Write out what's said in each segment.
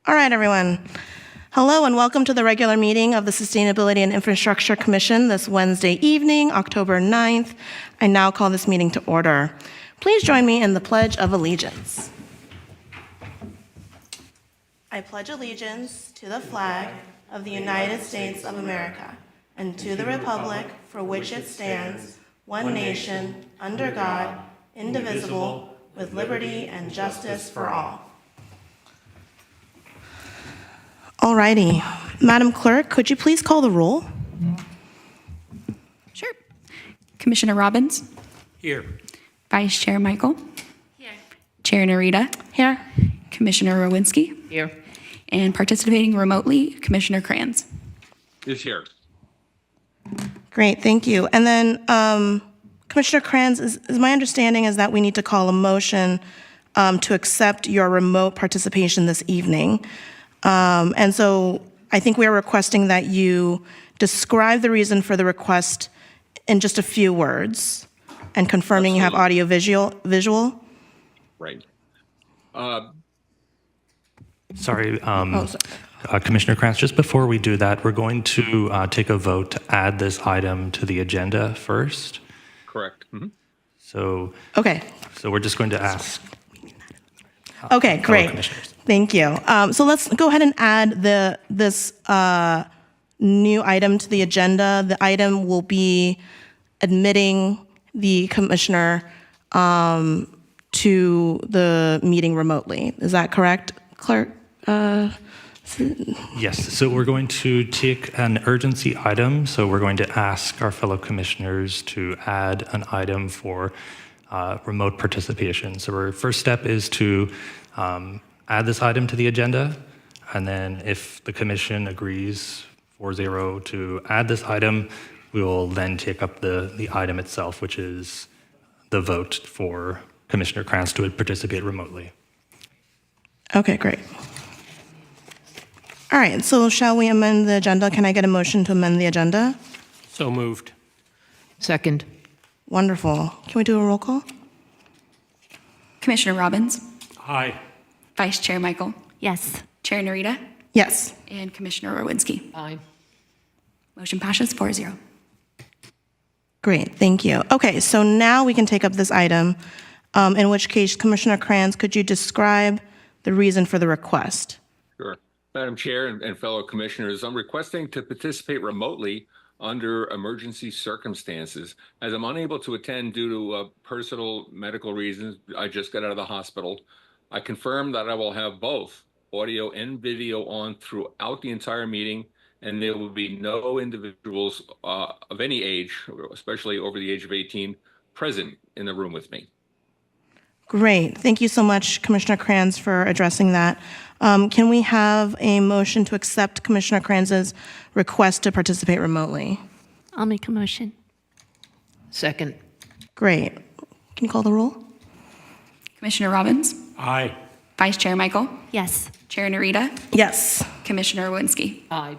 All right, everyone. Hello and welcome to the regular meeting of the Sustainability and Infrastructure Commission this Wednesday evening, October 9th. I now call this meeting to order. Please join me in the Pledge of Allegiance. I pledge allegiance to the flag of the United States of America and to the republic for which it stands, one nation, under God, indivisible, with liberty and justice for all. All righty. Madam Clerk, could you please call the roll? Sure. Commissioner Robbins? Here. Vice Chair Michael? Here. Chair Narita? Here. Commissioner Rowinski? Here. And participating remotely, Commissioner Kranz. Is here. Great, thank you. And then Commissioner Kranz, is my understanding is that we need to call a motion to accept your remote participation this evening. And so I think we are requesting that you describe the reason for the request in just a few words and confirming you have audio visual. Right. Sorry, Commissioner Krantz, just before we do that, we're going to take a vote to add this item to the agenda first. Correct. Mm-hmm. So we're just going to ask. Okay, great. Thank you. So let's go ahead and add this new item to the agenda. The item will be admitting the commissioner to the meeting remotely. Is that correct, Clerk? Yes, so we're going to take an urgency item. So we're going to ask our fellow commissioners to add an item for remote participation. So our first step is to add this item to the agenda, and then if the commission agrees 4-0 to add this item, we will then take up the item itself, which is the vote for Commissioner Krantz to participate remotely. Okay, great. All right, so shall we amend the agenda? Can I get a motion to amend the agenda? So moved. Second. Wonderful. Can we do a roll call? Commissioner Robbins? Aye. Vice Chair Michael? Yes. Chair Narita? Yes. And Commissioner Rowinski. Aye. Motion passes 4-0. Great, thank you. Okay, so now we can take up this item, in which case, Commissioner Kranz, could you describe the reason for the request? Sure. Madam Chair and fellow commissioners, I'm requesting to participate remotely under emergency circumstances. As I'm unable to attend due to personal medical reasons, I just got out of the hospital. I confirm that I will have both audio and video on throughout the entire meeting, and there will be no individuals of any age, especially over the age of 18, present in the room with me. Great, thank you so much, Commissioner Kranz, for addressing that. Can we have a motion to accept Commissioner Kranz's request to participate remotely? I'll make a motion. Second. Great. Can you call the roll? Commissioner Robbins? Aye. Vice Chair Michael? Yes. Chair Narita? Yes. Commissioner Rowinski. Aye.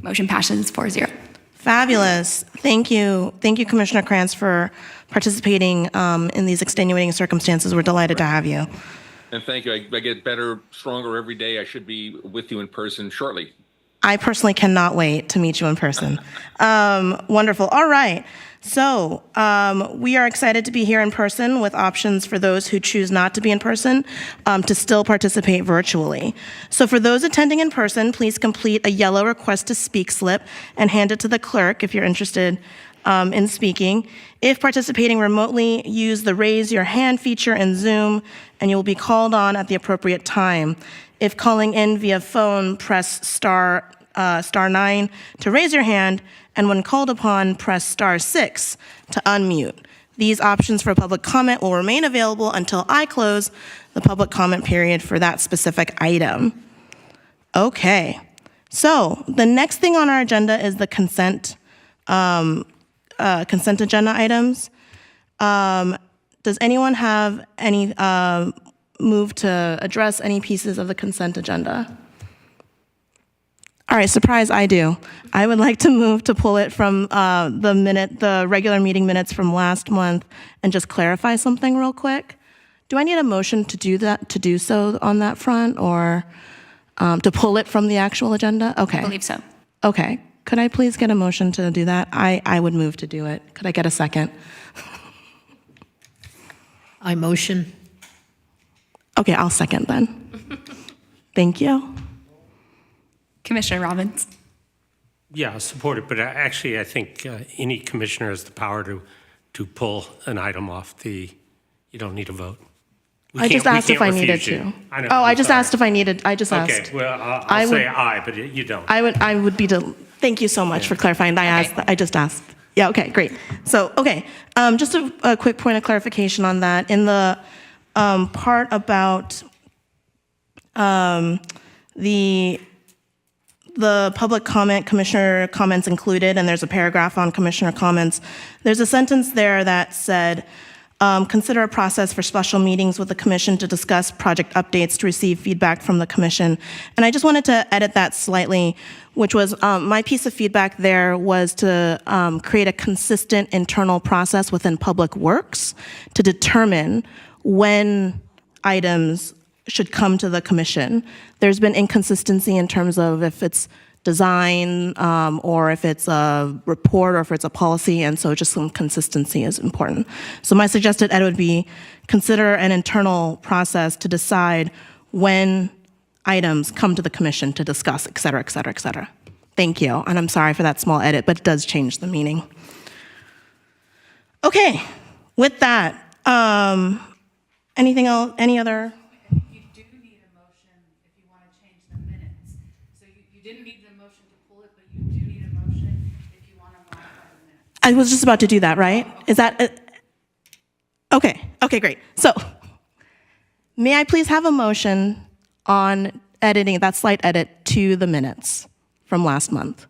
Motion passes 4-0. Fabulous. Thank you. Thank you, Commissioner Kranz, for participating in these extenuating circumstances. We're delighted to have you. And thank you. I get better, stronger every day. I should be with you in person shortly. I personally cannot wait to meet you in person. Wonderful. All right. So we are excited to be here in person with options for those who choose not to be in person to still participate virtually. So for those attending in person, please complete a yellow request to speak slip and hand it to the clerk if you're interested in speaking. If participating remotely, use the raise your hand feature in Zoom and you will be called on at the appropriate time. If calling in via phone, press star 9 to raise your hand, and when called upon, press star 6 to unmute. These options for public comment will remain available until I close the public comment period for that specific item. Okay, so the next thing on our agenda is the consent agenda items. Does anyone have any move to address any pieces of the consent agenda? All right, surprise, I do. I would like to move to pull it from the regular meeting minutes from last month and just clarify something real quick. Do I need a motion to do that, to do so on that front, or to pull it from the actual agenda? Okay. I believe so. Okay. Could I please get a motion to do that? I would move to do it. Could I get a second? I motion. Okay, I'll second then. Thank you. Commissioner Robbins. Yeah, I'll support it, but actually, I think any commissioner has the power to pull an item off the, you don't need a vote. I just asked if I needed to. Oh, I just asked if I needed, I just asked. Okay, well, I'll say aye, but you don't. I would be, thank you so much for clarifying. I just asked. Yeah, okay, great. So, okay, just a quick point of clarification on that. In the part about the public comment, commissioner comments included, and there's a paragraph on commissioner comments, there's a sentence there that said, consider a process for special meetings with the commission to discuss project updates to receive feedback from the commission. And I just wanted to edit that slightly, which was my piece of feedback there was to create a consistent internal process within Public Works to determine when items should come to the commission. There's been inconsistency in terms of if it's design or if it's a report or if it's a policy, and so just some consistency is important. So my suggested edit would be consider an internal process to decide when items come to the commission to discuss, et cetera, et cetera, et cetera. Thank you, and I'm sorry for that small edit, but it does change the meaning. Okay, with that, anything else, any other? You do need a motion if you want to change the minutes. So you didn't need the motion to pull it, but you do need a motion if you want to modify the minutes. I was just about to do that, right? Is that, okay, great. So, may I please have a motion on editing, that slight edit to the minutes from last month?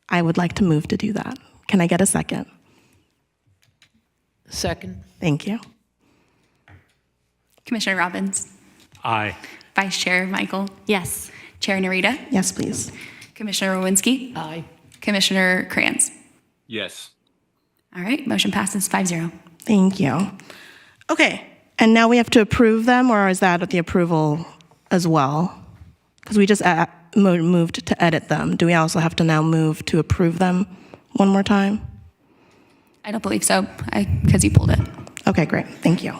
I would like to move to do that. Can I get a second? Second. Thank you. Commissioner Robbins. Aye. Vice Chair Michael. Yes. Chair Narita. Yes, please. Commissioner Rowinski. Aye. Commissioner Kranz. Yes. All right, motion passes 5-0. Thank you. Okay, and now we have to approve them, or is that the approval as well? Because we just moved to edit them. Do we also have to now move to approve them one more time? I don't believe so, because you pulled it. Okay, great. Thank you.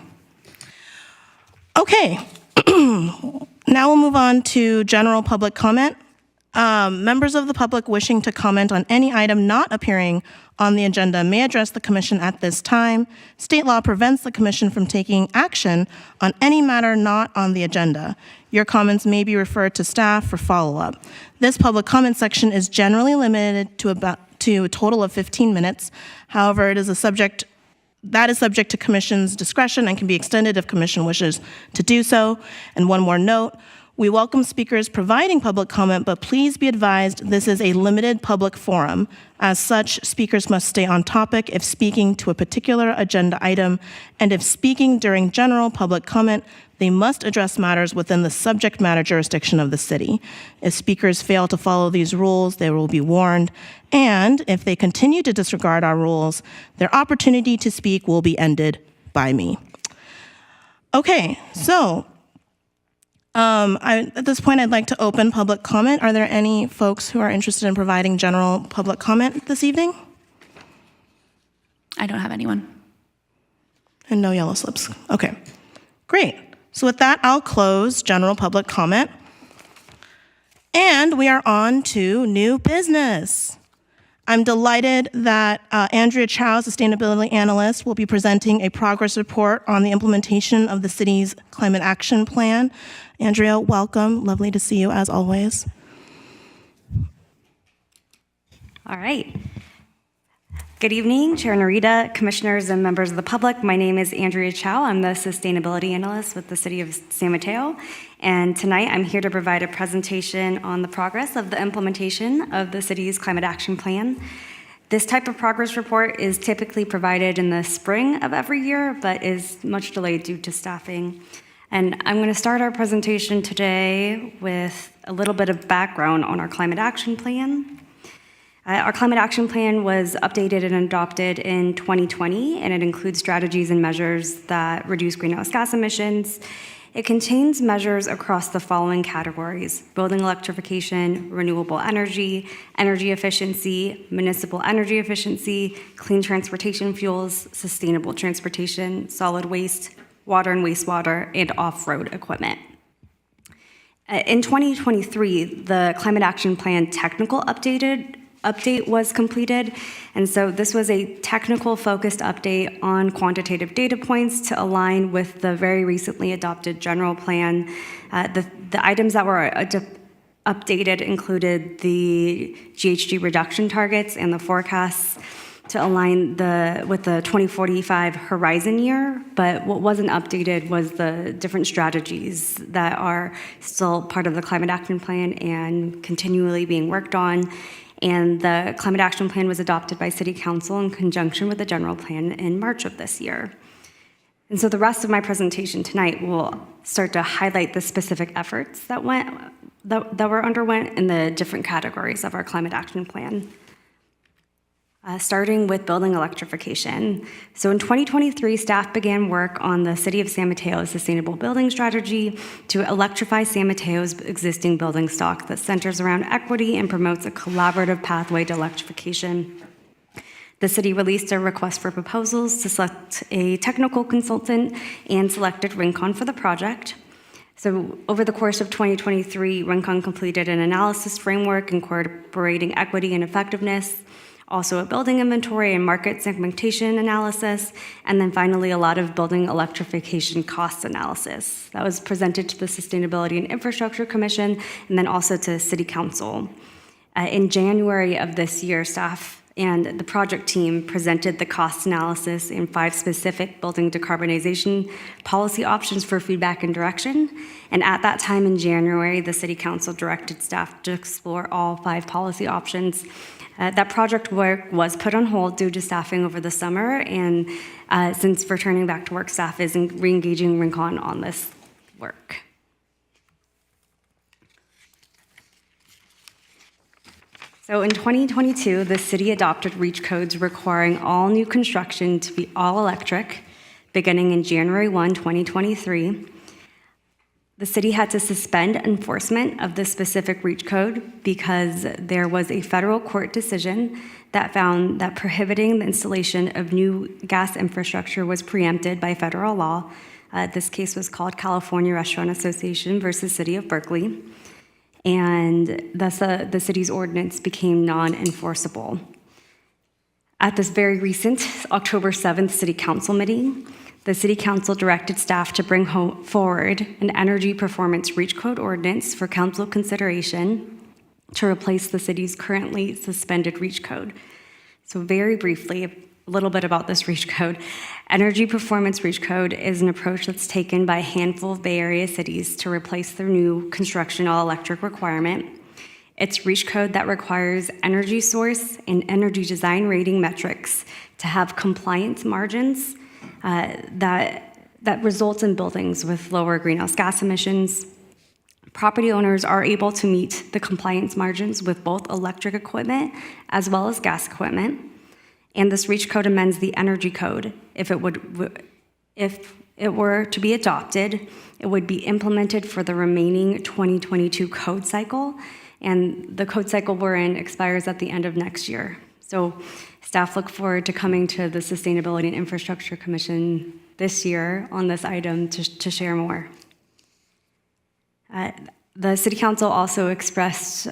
Okay, now we'll move on to general public comment. Members of the public wishing to comment on any item not appearing on the agenda may address the commission at this time. State law prevents the commission from taking action on any matter not on the agenda. Your comments may be referred to staff for follow-up. This public comment section is generally limited to a total of 15 minutes. However, it is subject to commission's discretion and can be extended if commission wishes to do so. And one more note, we welcome speakers providing public comment, but please be advised this is a limited public forum. As such, speakers must stay on topic if speaking to a particular agenda item, and if speaking during general public comment, they must address matters within the subject matter jurisdiction of the city. If speakers fail to follow these rules, they will be warned, and if they continue to disregard our rules, their opportunity to speak will be ended by me. Okay, so at this point, I'd like to open public comment. Are there any folks who are interested in providing general public comment this evening? I don't have anyone. And no yellow slips. Okay, great. So with that, I'll close general public comment. And we are on to new business. I'm delighted that Andrea Chow, Sustainability Analyst, will be presenting a progress report on the implementation of the city's Climate Action Plan. Andrea, welcome. Lovely to see you as always. All right. Good evening, Chair Narita, commissioners, and members of the public. My name is Andrea Chow. I'm the Sustainability Analyst with the City of San Mateo. And tonight I'm here to provide a presentation on the progress of the implementation of the city's Climate Action Plan. This type of progress report is typically provided in the spring of every year, but is much delayed due to staffing. And I'm going to start our presentation today with a little bit of background on our Climate Action Plan. Our Climate Action Plan was updated and adopted in 2020, and it includes strategies and measures that reduce greenhouse gas emissions. It contains measures across the following categories: building electrification, renewable energy, energy efficiency, municipal energy efficiency, clean transportation fuels, sustainable transportation, solid waste, water and wastewater, and off-road equipment. In 2023, the Climate Action Plan technical update was completed, and so this was a technical focused update on quantitative data points to align with the very recently adopted general plan. The items that were updated included the GHG reduction targets and the forecasts to align with the 2045 horizon year, but what wasn't updated was the different strategies that are still part of the Climate Action Plan and continually being worked on. And the Climate Action Plan was adopted by City Council in conjunction with the general plan in March of this year. And so the rest of my presentation tonight will start to highlight the specific efforts that were underwent in the different categories of our Climate Action Plan. Starting with building electrification. So in 2023, staff began work on the City of San Mateo's sustainable building strategy to electrify San Mateo's existing building stock that centers around equity and promotes a collaborative pathway to electrification. The city released a request for proposals to select a technical consultant and selected Rincon for the project. So over the course of 2023, Rincon completed an analysis framework incorporating equity and effectiveness, also a building inventory and market segmentation analysis, and then finally a lot of building electrification cost analysis. That was presented to the Sustainability and Infrastructure Commission and then also to City Council. In January of this year, staff and the project team presented the cost analysis and 5 specific building decarbonization policy options for feedback and direction. And at that time in January, the City Council directed staff to explore all 5 policy options. That project work was put on hold due to staffing over the summer, and since returning back to work, staff is re-engaging Rincon on this work. So in 2022, the city adopted REACH codes requiring all new construction to be all electric, beginning in January 1, 2023. The city had to suspend enforcement of the specific REACH code because there was a federal court decision that found that prohibiting the installation of new gas infrastructure was preempted by federal law. This case was called California Restaurant Association versus City of Berkeley, and thus the city's ordinance became non-enforceable. At this very recent October 7th City Council meeting, the City Council directed staff to bring forward an energy performance REACH code ordinance for council consideration to replace the city's currently suspended REACH code. So very briefly, a little bit about this REACH code. Energy performance REACH code is an approach that's taken by a handful of Bay Area cities to replace their new construction all-electric requirement. It's REACH code that requires energy source and energy design rating metrics to have compliance margins that results in buildings with lower greenhouse gas emissions. Property owners are able to meet the compliance margins with both electric equipment as well as gas equipment. And this REACH code amends the energy code. If it were to be adopted, it would be implemented for the remaining 2022 code cycle, and the code cycle we're in expires at the end of next year. So staff look forward to coming to the Sustainability and Infrastructure Commission this year on this item to share more. The City Council also expressed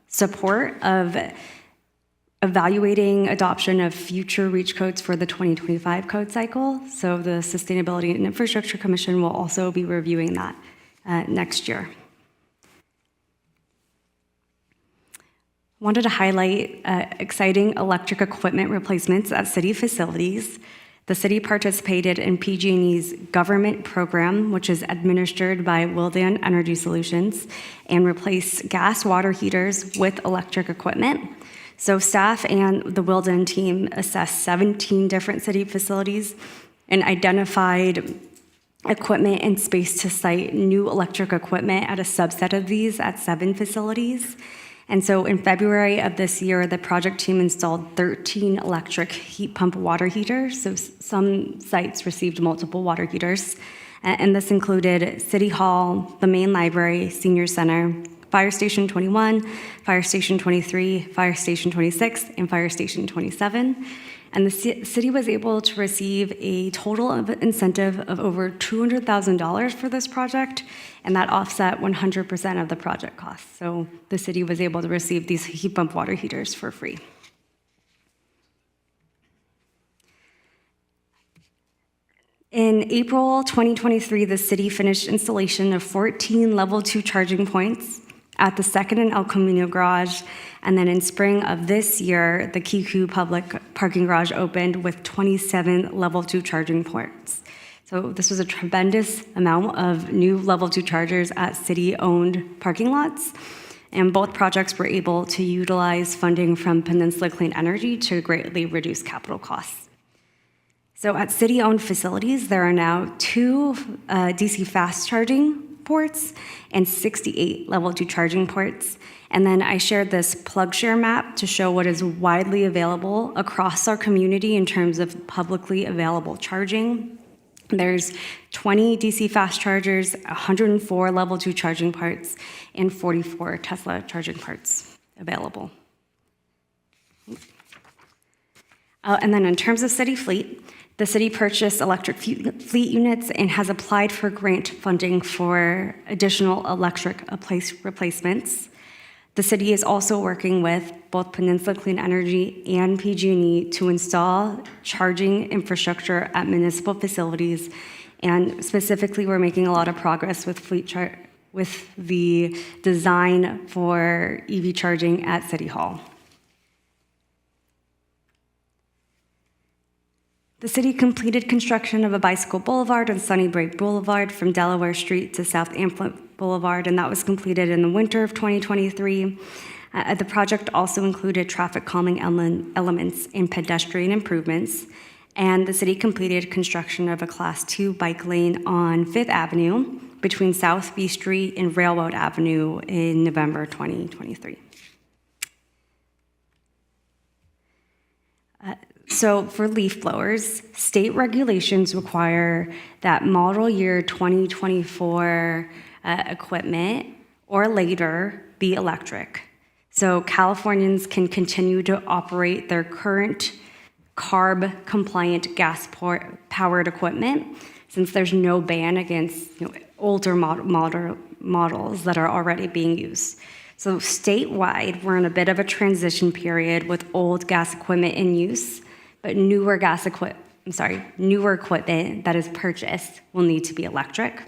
support of evaluating adoption of future REACH codes for the 2025 code cycle. So the Sustainability and Infrastructure Commission will also be reviewing that next year. Wanted to highlight exciting electric equipment replacements at city facilities. The city participated in PG&E's government program, which is administered by Willdan Energy Solutions, and replaced gas water heaters with electric equipment. So staff and the Willdan team assessed 17 different city facilities and identified equipment and space to site new electric equipment at a subset of these at 7 facilities. And so in February of this year, the project team installed 13 electric heat pump water heaters. So some sites received multiple water heaters. And this included City Hall, the main library, Senior Center, Fire Station 21, Fire Station 23, Fire Station 26, and Fire Station 27. And the city was able to receive a total of incentive of over $200,000 for this project, and that offset 100% of the project costs. So the city was able to receive these heat pump water heaters for free. In April 2023, the city finished installation of 14 level 2 charging points at the second and El Camino garage. And then in spring of this year, the Kiku public parking garage opened with 27 level 2 charging ports. So this was a tremendous amount of new level 2 chargers at city-owned parking lots. And both projects were able to utilize funding from Peninsula Clean Energy to greatly reduce capital costs. So at city-owned facilities, there are now 2 DC fast charging ports and 68 level 2 charging ports. And then I shared this plug share map to show what is widely available across our community in terms of publicly available charging. There's 20 DC fast chargers, 104 level 2 charging ports, and 44 Tesla charging ports available. And then in terms of city fleet, the city purchased electric fleet units and has applied for grant funding for additional electric replacements. The city is also working with both Peninsula Clean Energy and PG&E to install charging infrastructure at municipal facilities, and specifically, we're making a lot of progress with with the design for EV charging at City Hall. The city completed construction of a bicycle boulevard on Sunnybreak Boulevard from Delaware Street to South Amplet Boulevard, and that was completed in the winter of 2023. The project also included traffic calming elements and pedestrian improvements, and the city completed construction of a Class 2 bike lane on 5th Avenue between South B Street and Railroad Avenue in November 2023. So for leaf blowers, state regulations require that model year 2024 equipment or later be electric. So Californians can continue to operate their current CARB-compliant gas-powered equipment since there's no ban against older models that are already being used. So statewide, we're in a bit of a transition period with old gas equipment in use, but newer equipment that is purchased will need to be electric.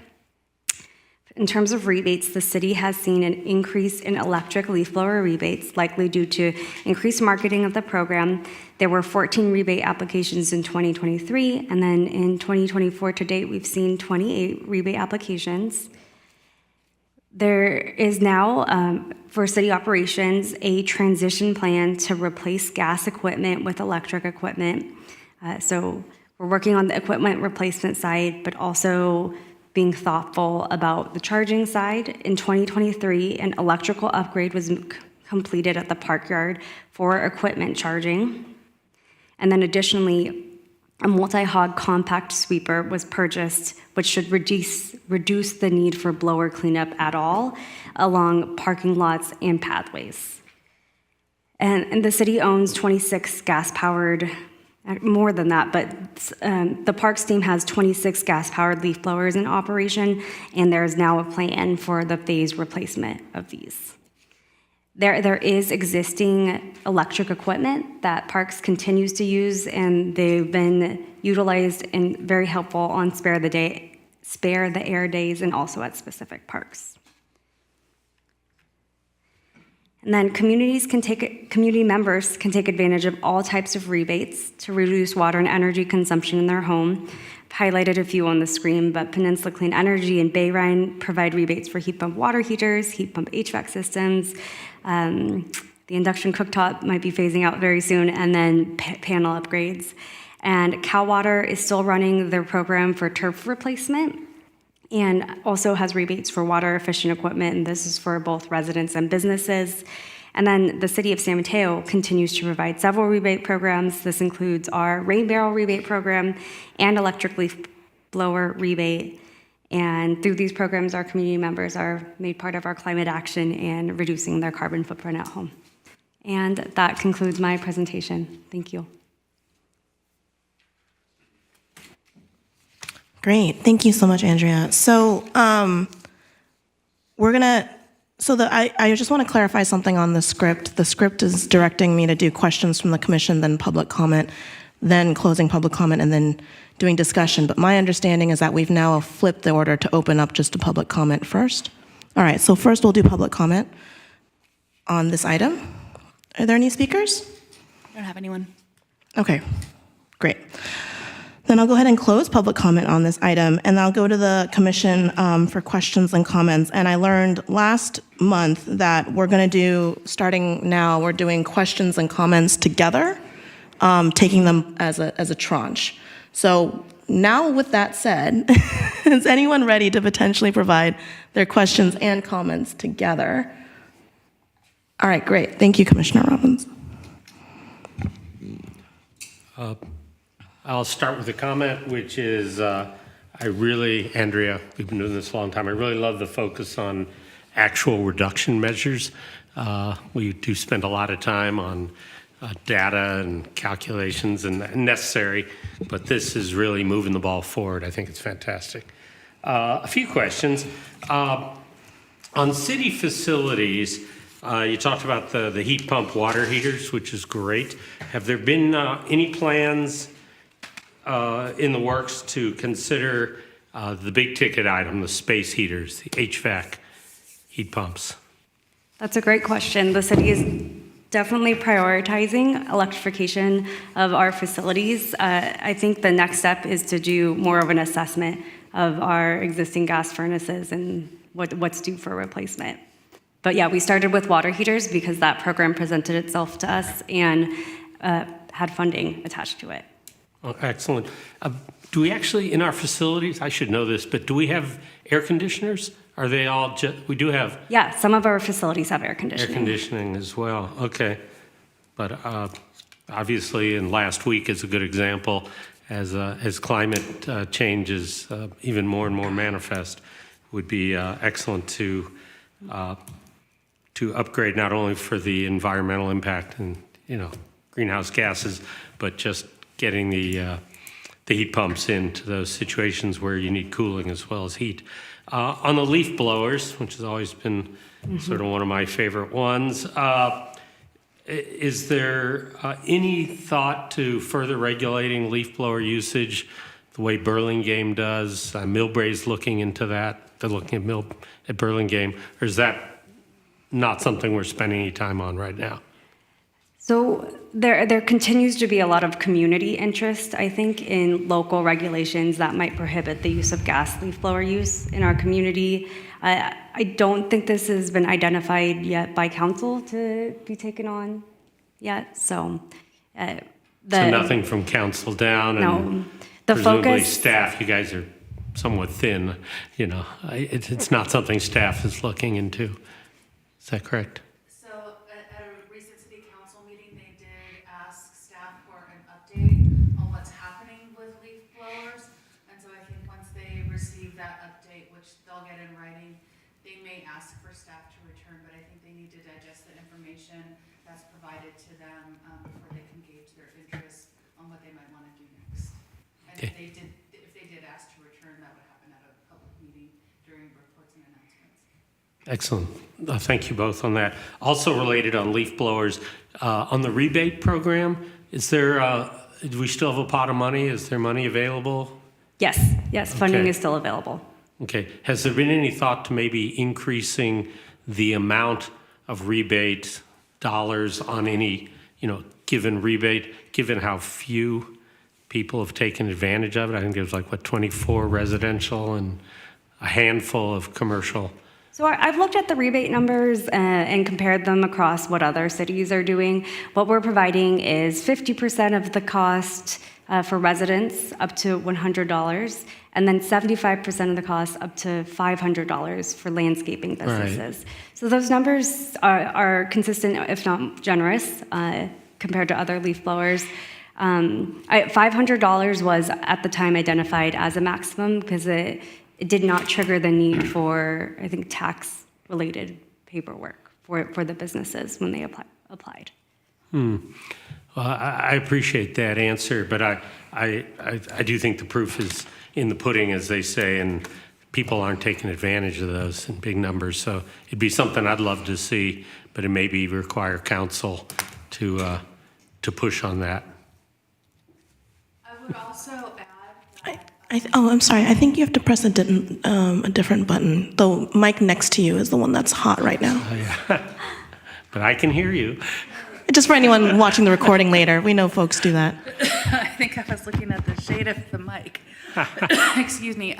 In terms of rebates, the city has seen an increase in electric leaf blower rebates, likely due to increased marketing of the program. There were 14 rebate applications in 2023, and then in 2024 to date, we've seen 28 rebate applications. There is now, for city operations, a transition plan to replace gas equipment with electric equipment. So we're working on the equipment replacement side, but also being thoughtful about the charging side. In 2023, an electrical upgrade was completed at the Park Yard for equipment charging. And then additionally, a multi-hog compact sweeper was purchased, which should reduce the need for blower cleanup at all along parking lots and pathways. And the city owns 26 gas-powered, more than that, but the Parks team has 26 gas-powered leaf blowers in operation, and there is now a plan for the phased replacement of these. There is existing electric equipment that Parks continues to use, and they've been utilized and very helpful on Spare the Air days and also at specific parks. And then community members can take advantage of all types of rebates to reduce water and energy consumption in their home. I've highlighted a few on the screen, but Peninsula Clean Energy and Bay Rhine provide rebates for heat pump water heaters, heat pump HVAC systems. The induction cooktop might be phasing out very soon, and then panel upgrades. And Cal Water is still running their program for turf replacement and also has rebates for water efficient equipment, and this is for both residents and businesses. And then the city of San Mateo continues to provide several rebate programs. This includes our rain barrel rebate program and electric leaf blower rebate. And through these programs, our community members are made part of our climate action and reducing their carbon footprint at home. And that concludes my presentation. Thank you. Great. Thank you so much, Andrea. So I just want to clarify something on the script. The script is directing me to do questions from the commission, then public comment, then closing public comment, and then doing discussion. But my understanding is that we've now flipped the order to open up just a public comment first. All right, so first we'll do public comment on this item. Are there any speakers? I don't have anyone. Okay, great. Then I'll go ahead and close public comment on this item, and I'll go to the commission for questions and comments. And I learned last month that we're going to do, starting now, we're doing questions and comments together, taking them as a tranche. So now with that said, is anyone ready to potentially provide their questions and comments together? All right, great. Thank you, Commissioner Robbins. I'll start with a comment, which is Andrea, we've been doing this a long time. I really love the focus on actual reduction measures. We do spend a lot of time on data and calculations and necessary, but this is really moving the ball forward. I think it's fantastic. A few questions. On city facilities, you talked about the heat pump water heaters, which is great. Have there been any plans in the works to consider the big ticket item, the space heaters, the HVAC heat pumps? That's a great question. The city is definitely prioritizing electrification of our facilities. I think the next step is to do more of an assessment of our existing gas furnaces and what's due for replacement. But yeah, we started with water heaters because that program presented itself to us and had funding attached to it. Oh, excellent. Do we actually, in our facilities, I should know this, but do we have air conditioners? Are they all we do have Yeah, some of our facilities have air conditioning. air conditioning as well. Okay. But obviously, and last week is a good example, as climate change is even more and more manifest, would be excellent to upgrade not only for the environmental impact and greenhouse gases, but just getting the heat pumps into those situations where you need cooling as well as heat. On the leaf blowers, which has always been sort of one of my favorite ones, is there any thought to further regulating leaf blower usage the way Burlingame does? Millbrae's looking into that. They're looking at Burlingame. Or is that not something we're spending any time on right now? So there continues to be a lot of community interest, I think, in local regulations that might prohibit the use of gas leaf blower use in our community. I don't think this has been identified yet by council to be taken on yet. So So nothing from council down, No. and The presumably focus- staff. You guys are somewhat thin. It's not something staff is looking into. Is that correct? So at a recent city council meeting, they did ask staff for an update on what's happening with leaf blowers. And so I think once they receive that update, which they'll get in writing, they may ask for staff to return, but I think they need to digest the information that's provided to them before they can gauge their interest on what they might want to do next. And if they did ask to return, that would happen at a public meeting during reports and announcements. Excellent. Thank you both on that. Also related on leaf blowers, on the rebate program, is there, do we still have a pot of money? Is there money available? Yes, funding Okay. is still available. Okay. Has there been any thought to maybe increasing the amount of rebate dollars on any, given rebate, given how few people have taken advantage of it? I think there's 24 residential and a handful of commercial. So I've looked at the rebate numbers and compared them across what other cities are doing. What we're providing is 50% of the cost for residents up to $100, and then 75% of the cost up to $500 for landscaping businesses. Right. So those numbers are consistent, if not generous, compared to other leaf blowers. $500 was at the time identified as a maximum because it did not trigger the need for, I think, tax-related paperwork for the businesses when they applied. Well, I appreciate that answer, but I do think the proof is in the pudding, as they say, and people aren't taking advantage of those in big numbers. So it'd be something I'd love to see, but it maybe require council to push on that. I would also add I'm sorry. I think you have to press a different button. The mic next to you is the one that's hot right now. Oh, yeah. But I can hear you. Just for anyone watching the recording later, we know folks do that. I think I was looking at the shade of the mic. Excuse me.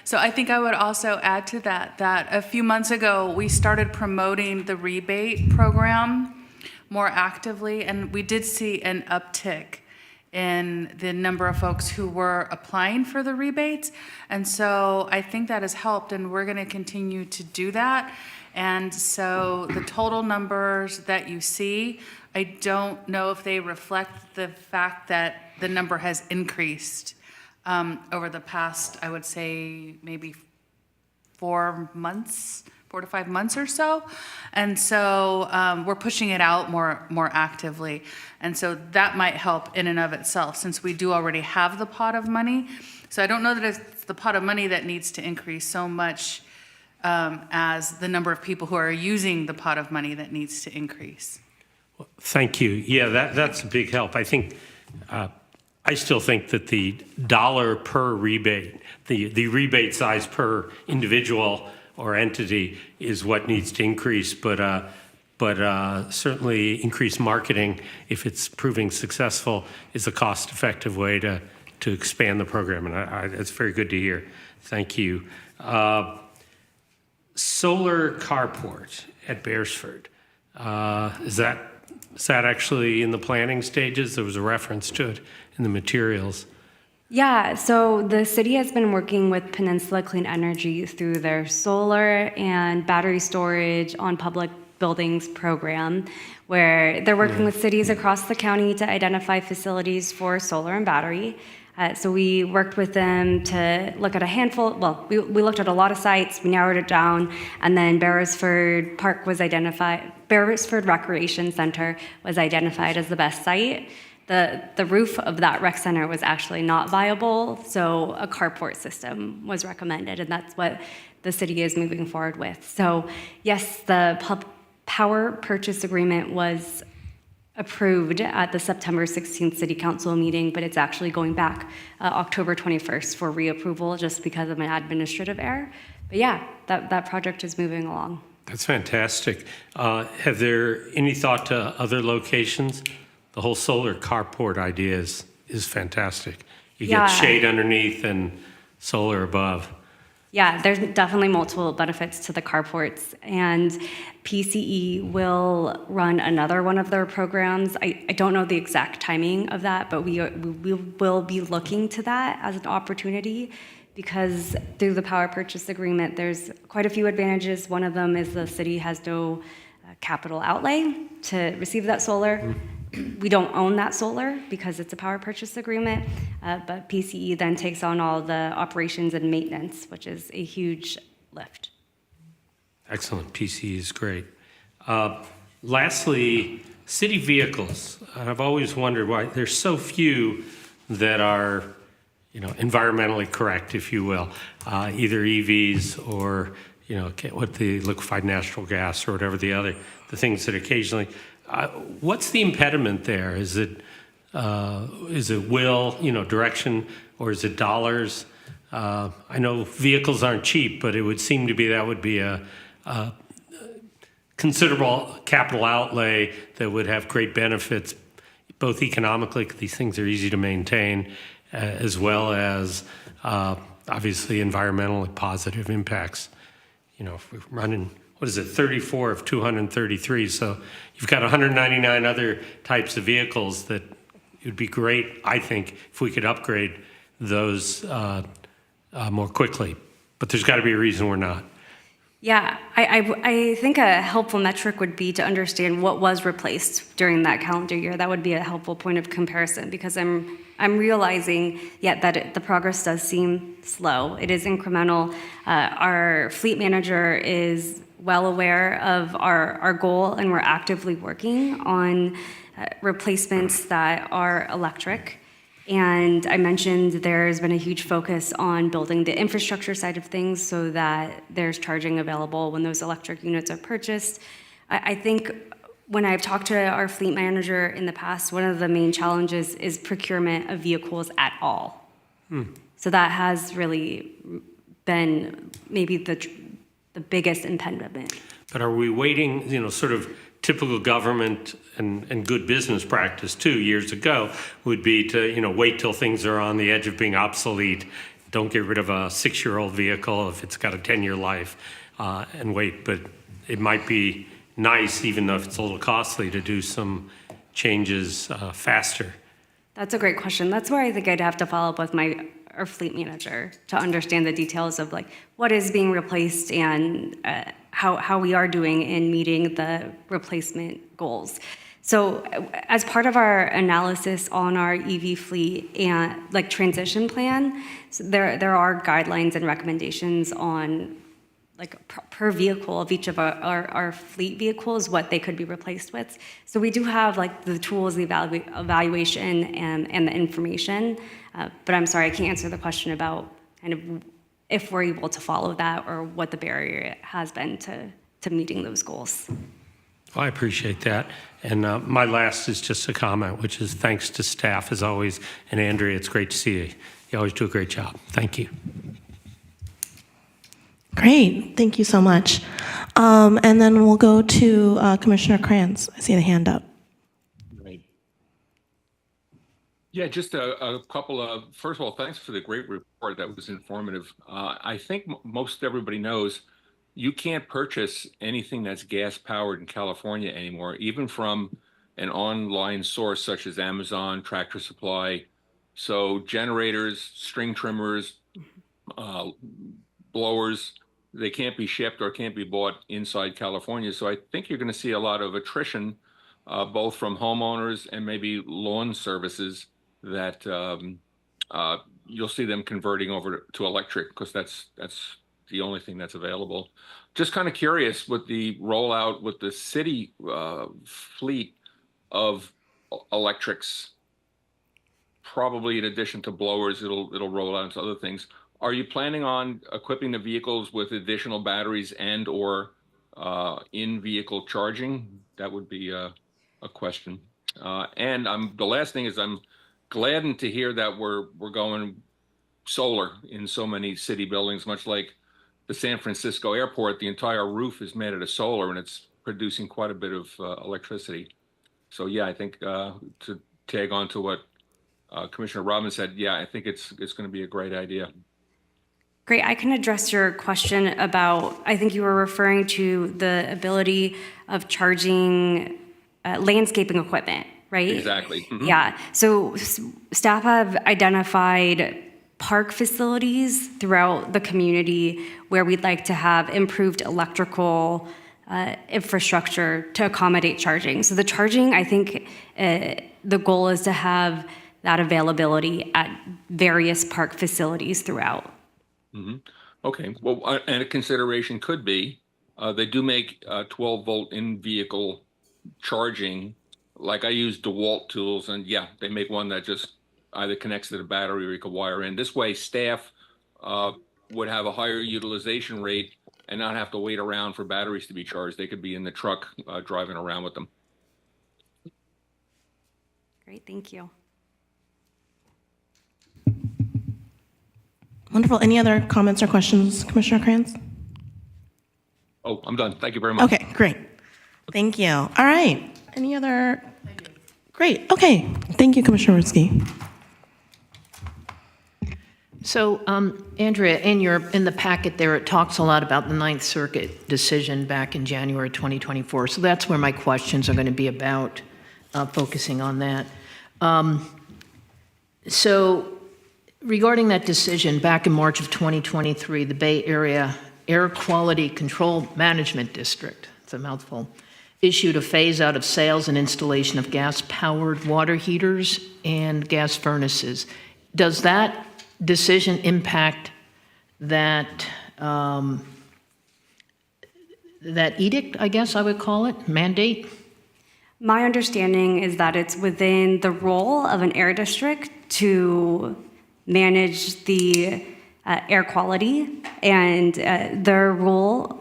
So I think I would also add to that a few months ago, we started promoting the rebate program more actively, and we did see an uptick in the number of folks who were applying for the rebates. And so I think that has helped, and we're going to continue to do that. And so the total numbers that you see, I don't know if they reflect the fact that the number has increased over the past, I would say, maybe 4 to 5 months or so. And so we're pushing it out more actively. And so that might help in and of itself, since we do already have the pot of money. So I don't know that it's the pot of money that needs to increase so much as the number of people who are using the pot of money that needs to increase. Well, thank you. Yeah, that's a big help. I think, I still think that the dollar per rebate, the rebate size per individual or entity is what needs to increase, but certainly increased marketing, if it's proving successful, is a cost-effective way to expand the program, and it's very good to hear. Thank you. Solar carport at Beresford, is that actually in the planning stages? There was a reference to it in the materials. Yeah, so the city has been working with Peninsula Clean Energy through their solar and battery storage on public buildings program, where they're working with cities across the county to identify facilities for solar and battery. So we worked with them to look at a handful, well, we looked at a lot of sites, we narrowed it down, and then Beresford Park was identified, Beresford Recreation Center was identified as the best site. The roof of that rec center was actually not viable, so a carport system was recommended, and that's what the city is moving forward with. So yes, the power purchase agreement was approved at the September 16th City Council meeting, but it's actually going back October 21st for reapproval just because of an administrative error. But yeah, that project is moving along. That's fantastic. Have there any thought to other locations? The whole solar carport idea is fantastic. You get shade underneath and solar above. Yeah, there's definitely multiple benefits to the carports, and PCE will run another one of their programs. I don't know the exact timing of that, but we will be looking to that as an opportunity, because through the power purchase agreement, there's quite a few advantages. One of them is the city has no capital outlay to receive that solar. We don't own that solar because it's a power purchase agreement, but PCE then takes on all the operations and maintenance, which is a huge lift. Excellent. PCE is great. Lastly, city vehicles. I've always wondered why there's so few that are, environmentally correct, if you will, either EVs or, what the liquefied natural gas or whatever the things that occasionally. What's the impediment there? Is it will, direction, or is it dollars? I know vehicles aren't cheap, but it would seem to be that would be a considerable capital outlay that would have great benefits, both economically, these things are easy to maintain, as well as obviously environmentally positive impacts. If we're running, 34 of 233, so you've got 199 other types of vehicles that it would be great, I think, if we could upgrade those more quickly. But there's got to be a reason we're not. Yeah, I think a helpful metric would be to understand what was replaced during that calendar year. That would be a helpful point of comparison because I'm realizing, that the progress does seem slow. It is incremental. Our fleet manager is well aware of our goal, and we're actively working on replacements that are electric. And I mentioned there's been a huge focus on building the infrastructure side of things so that there's charging available when those electric units are purchased. I think when I've talked to our fleet manager in the past, one of the main challenges is procurement of vehicles at all. So that has really been maybe the biggest impediment. But are we waiting, sort of typical government and good business practice too, years ago, would be to, wait till things are on the edge of being obsolete. Don't get rid of a 6-year-old vehicle if it's got a 10-year life and wait. But it might be nice, even though if it's a little costly, to do some changes faster. That's a great question. That's where I think I'd have to follow up with our fleet manager to understand the details of like what is being replaced and how we are doing in meeting the replacement goals. So as part of our analysis on our EV fleet and like transition plan, so there are guidelines and recommendations on like per vehicle of each of our fleet vehicles, what they could be replaced with. So we do have like the tools, the evaluation and the information, but I'm sorry, I can't answer the question about kind of if we're able to follow that or what the barrier has been to meeting those goals. Well, I appreciate that. And my last is just a comment, which is thanks to staff as always. And Andrea, it's great to see you. You always do a great job. Thank you. Great, thank you so much. And then we'll go to Commissioner Kranz. I see the hand up. Right. Yeah, just a couple of, first of all, thanks for the great report. That was informative. I think most everybody knows you can't purchase anything that's gas powered in California anymore, even from an online source such as Amazon, Tractor Supply. So generators, string trimmers, blowers, they can't be shipped or can't be bought inside California. So I think you're going to see a lot of attrition, both from homeowners and maybe lawn services that you'll see them converting over to electric because that's the only thing that's available. Just kind of curious with the rollout with the city fleet of electrics, probably in addition to blowers, it'll roll out into other things. Are you planning on equipping the vehicles with additional batteries and or in-vehicle charging? That would be a question. And the last thing is I'm gladdened to hear that we're going solar in so many city buildings, much like the San Francisco airport. The entire roof is made out of solar and it's producing quite a bit of electricity. So yeah, I think to tag on to what Commissioner Robbins said, yeah, I think it's going to be a great idea. Great, I can address your question about, I think you were referring to the ability of charging landscaping equipment, right? Exactly. Mm-hmm. Yeah, so staff have identified park facilities throughout the community where we'd like to have improved electrical infrastructure to accommodate charging. So the charging, I think the goal is to have that availability at various park facilities throughout. Mm-hmm. Okay. Well, and a consideration could be they do make 12-volt in-vehicle charging. Like I use DeWalt tools, and yeah, they make one that just either connects to the battery or you can wire in. This way, staff would have a higher utilization rate and not have to wait around for batteries to be charged. They could be in the truck driving around with them. Great, thank you. Wonderful. Any other comments or questions, Commissioner Kranz? Oh, I'm done. Thank you very much. Okay, great. Thank you. All right. Any other? Great. Okay. Thank you, Commissioner Rutsky. So, Andrea, in the packet there, it talks a lot about the Ninth Circuit decision back in January 2024. So that's where my questions are going to be about, focusing on that. So regarding that decision, back in March of 2023, the Bay Area Air Quality Control Management District, it's a mouthful, issued a phase out of sales and installation of gas-powered water heaters and gas furnaces. Does that decision impact that, that edict, I guess I would call it, mandate? My understanding is that it's within the role of an air district to manage the air quality, and their rule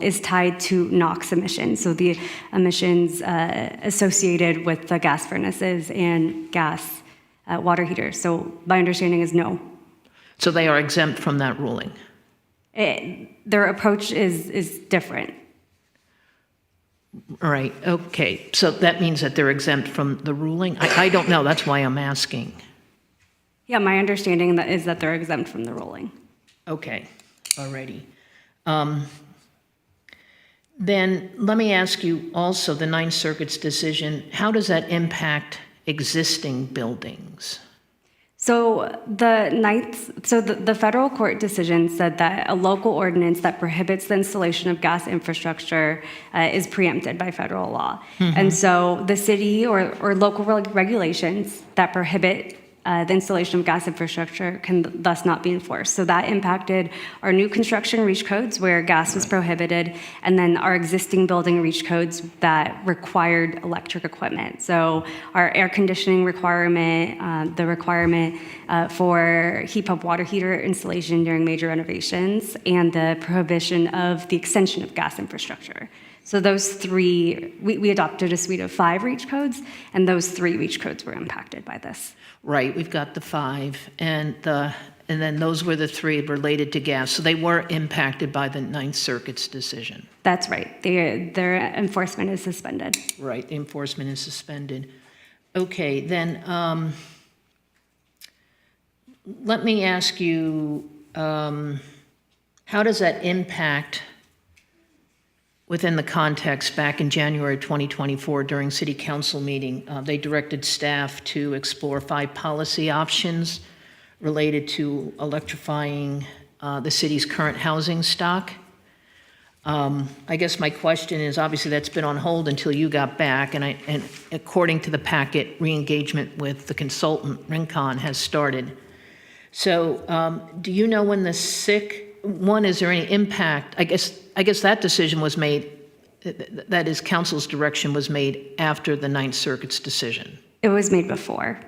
is tied to NOx emissions, so the emissions associated with the gas furnaces and gas water heaters. So my understanding is no. So they are exempt from that ruling? Their approach is different. All right, okay. So that means that they're exempt from the ruling? I don't know, that's why I'm asking. Yeah, my understanding is that they're exempt from the ruling. Okay, alrighty. Then let me ask you also, the Ninth Circuit's decision, how does that impact existing buildings? So the federal court decision said that a local ordinance that prohibits the installation of gas infrastructure is preempted by federal law. And so the city or local regulations that prohibit the installation of gas infrastructure can thus not be enforced. So that impacted our new construction reach codes where gas was prohibited, and then our existing building reach codes that required electric equipment. So our air conditioning requirement, the requirement for heat pump water heater installation during major renovations, and the prohibition of the extension of gas infrastructure. So those three, we adopted a suite of 5 reach codes, and those 3 reach codes were impacted by this. Right, we've got the 5, and then those were the 3 related to gas. So they were impacted by the Ninth Circuit's decision. That's right. Their enforcement is suspended. Right, the enforcement is suspended. Okay, then let me ask you, how does that impact within the context back in January 2024 during City Council meeting? They directed staff to explore 5 policy options related to electrifying the city's current housing stock. I guess my question is, obviously that's been on hold until you got back, and according to the packet, re-engagement with the consultant, Rincon, has started. So do you know when the one, is there any impact? I guess that decision was made, that is, council's direction was made after the Ninth Circuit's decision. It was made before,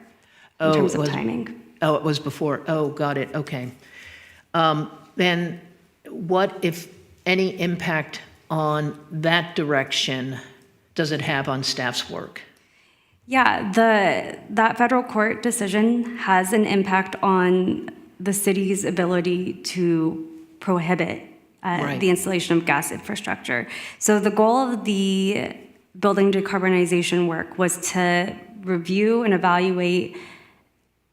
in terms of timing. Oh, it was before. Oh, got it. Okay. Then what, if any, impact on that direction does it have on staff's work? Yeah, that federal court decision has an impact on the city's ability to prohibit the installation of gas infrastructure. So the goal of the building decarbonization work was to review and evaluate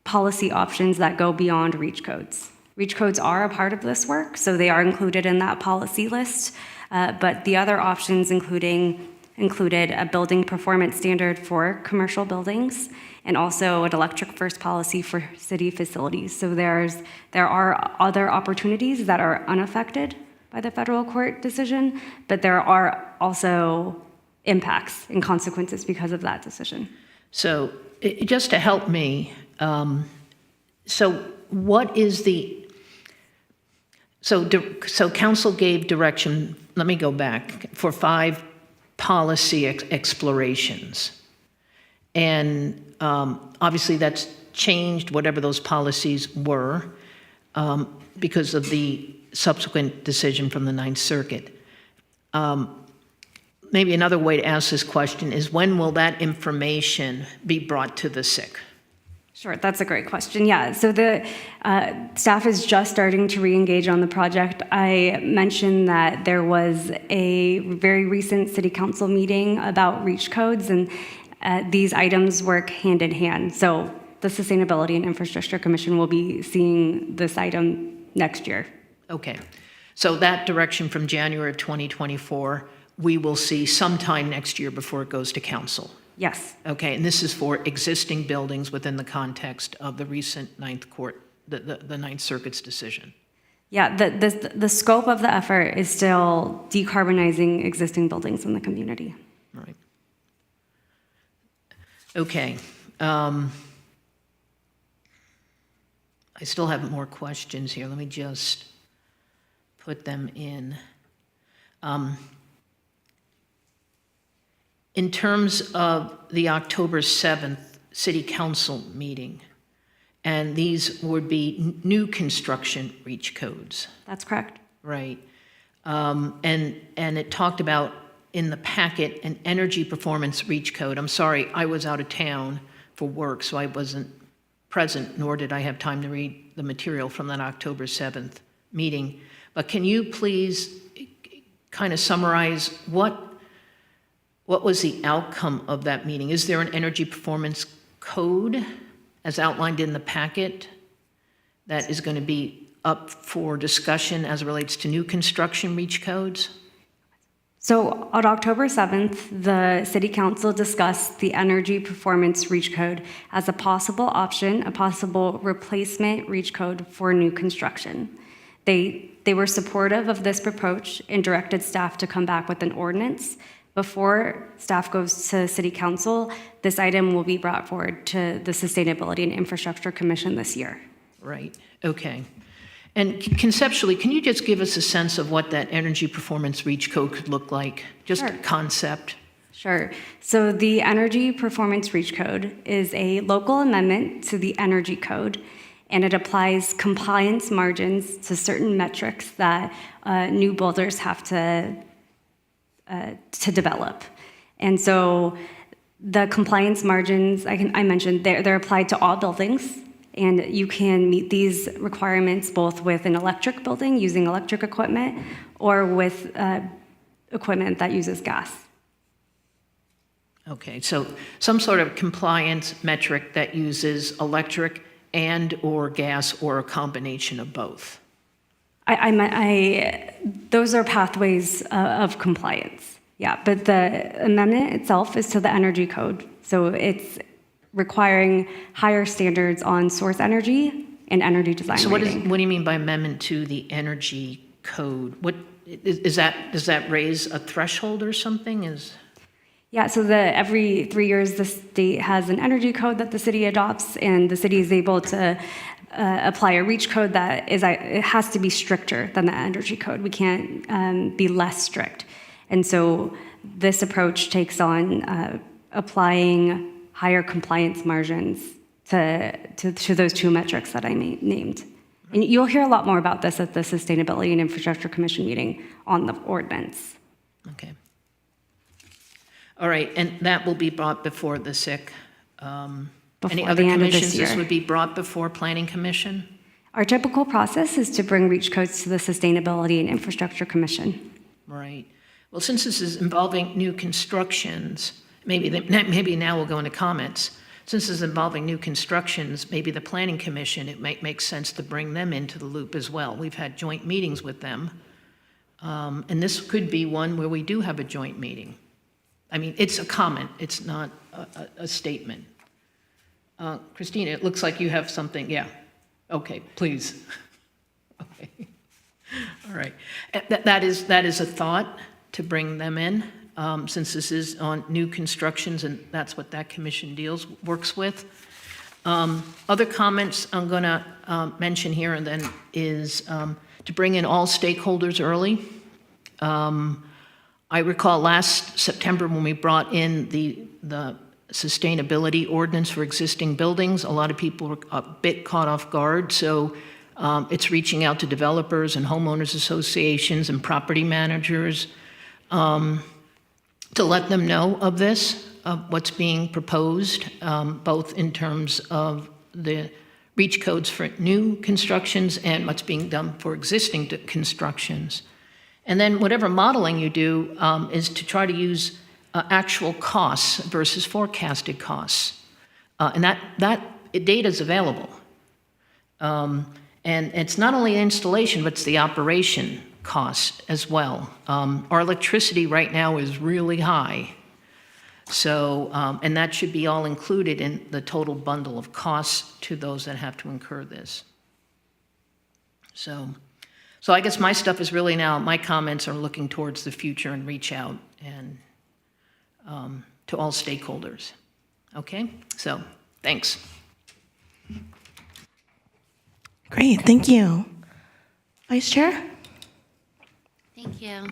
policy options that go beyond REACH codes. REACH codes are a part of this work, so they are included in that policy list, but the other options included a building performance standard for commercial buildings and also an electric first policy for city facilities. So there are other opportunities that are unaffected by the federal court decision, but there are also impacts and consequences because of that decision. So just to help me, so what is so council gave direction, let me go back, for 5 policy explorations. And obviously that's changed, whatever those policies were, because of the subsequent decision from the Ninth Circuit. Maybe another way to ask this question is, when will that information be brought to the SIC? Sure, that's a great question. Yeah, so the staff is just starting to re-engage on the project. I mentioned that there was a very recent city council meeting about REACH codes, and these items work hand in hand. So the Sustainability and Infrastructure Commission will be seeing this item next year. Okay, so that direction from January of 2024, we will see sometime next year before it goes to council. Yes. Okay, and this is for existing buildings within the context of the recent the Ninth Circuit's decision. Yeah, the scope of the effort is still decarbonizing existing buildings in the community. Right. Okay. I still have more questions here. Let me just put them in. In terms of the October 7th City Council meeting, and these would be new construction reach codes, That's correct. right? And it talked about in the packet an energy performance reach code. I'm sorry, I was out of town for work, so I wasn't present, nor did I have time to read the material from that October 7th meeting. But can you please kind of summarize what was the outcome of that meeting? Is there an energy performance code as outlined in the packet that is going to be up for discussion as it relates to new construction reach codes? So on October 7th, the City Council discussed the Energy Performance Reach Code as a possible option, a possible replacement reach code for new construction. They were supportive of this approach and directed staff to come back with an ordinance. Before staff goes to City Council, this item will be brought forward to the Sustainability and Infrastructure Commission this year. Right, okay. And conceptually, can you just give us a sense of what that energy performance reach code could look like? Just a Sure. concept. Sure. So the Energy Performance Reach Code is a local amendment to the Energy Code, and it applies compliance margins to certain metrics that new builders have to develop. And so the compliance margins, I mentioned, they're applied to all buildings, and you can meet these requirements both with an electric building using electric equipment or with equipment that uses gas. Okay, so some sort of compliance metric that uses electric and or gas or a combination of both. Those are pathways of compliance. Yeah, but the amendment itself is to the energy code. So it's requiring higher standards on source energy and energy design So rating. what do you mean by amendment to the energy code? What does that raise a threshold or something? Yeah, so every 3 years, the state has an energy code that the city adopts, and the city is able to apply a reach code that it has to be stricter than the energy code. We can't be less strict. And so this approach takes on applying higher compliance margins to those two metrics that I named. And you'll hear a lot more about this at the Sustainability and Infrastructure Commission meeting on the ordinance. Okay. All right, and that will be brought before the SIC. Any other the end of this commissions this year. would be brought before Planning Commission? Our typical process is to bring reach codes to the Sustainability and Infrastructure Commission. Right. Well, since this is involving new constructions, maybe now we'll go into comments. Since this is involving new constructions, maybe the Planning Commission, it might make sense to bring them into the loop as well. We've had joint meetings with them. And this could be one where we do have a joint meeting. I mean, it's a comment, it's not a statement. Christina, it looks like you have something, yeah. Okay, please. Okay. All right. That is a thought to bring them in, since this is on new constructions, and that's what that commission works with. Other comments I'm going to mention here and then is to bring in all stakeholders early. I recall last September when we brought in the sustainability ordinance for existing buildings, a lot of people were a bit caught off guard, so it's reaching out to developers and homeowners associations and property managers to let them know of this, of what's being proposed, both in terms of the reach codes for new constructions and what's being done for existing constructions. And then whatever modeling you do is to try to use actual costs versus forecasted costs. And that data is available. And it's not only the installation, but it's the operation costs as well. Our electricity right now is really high. So, and that should be all included in the total bundle of costs to those that have to incur this. So, So I guess my stuff is really now, my comments are looking towards the future and reach out and to all stakeholders. Okay, so thanks. Great, thank you. Vice Chair? Thank you.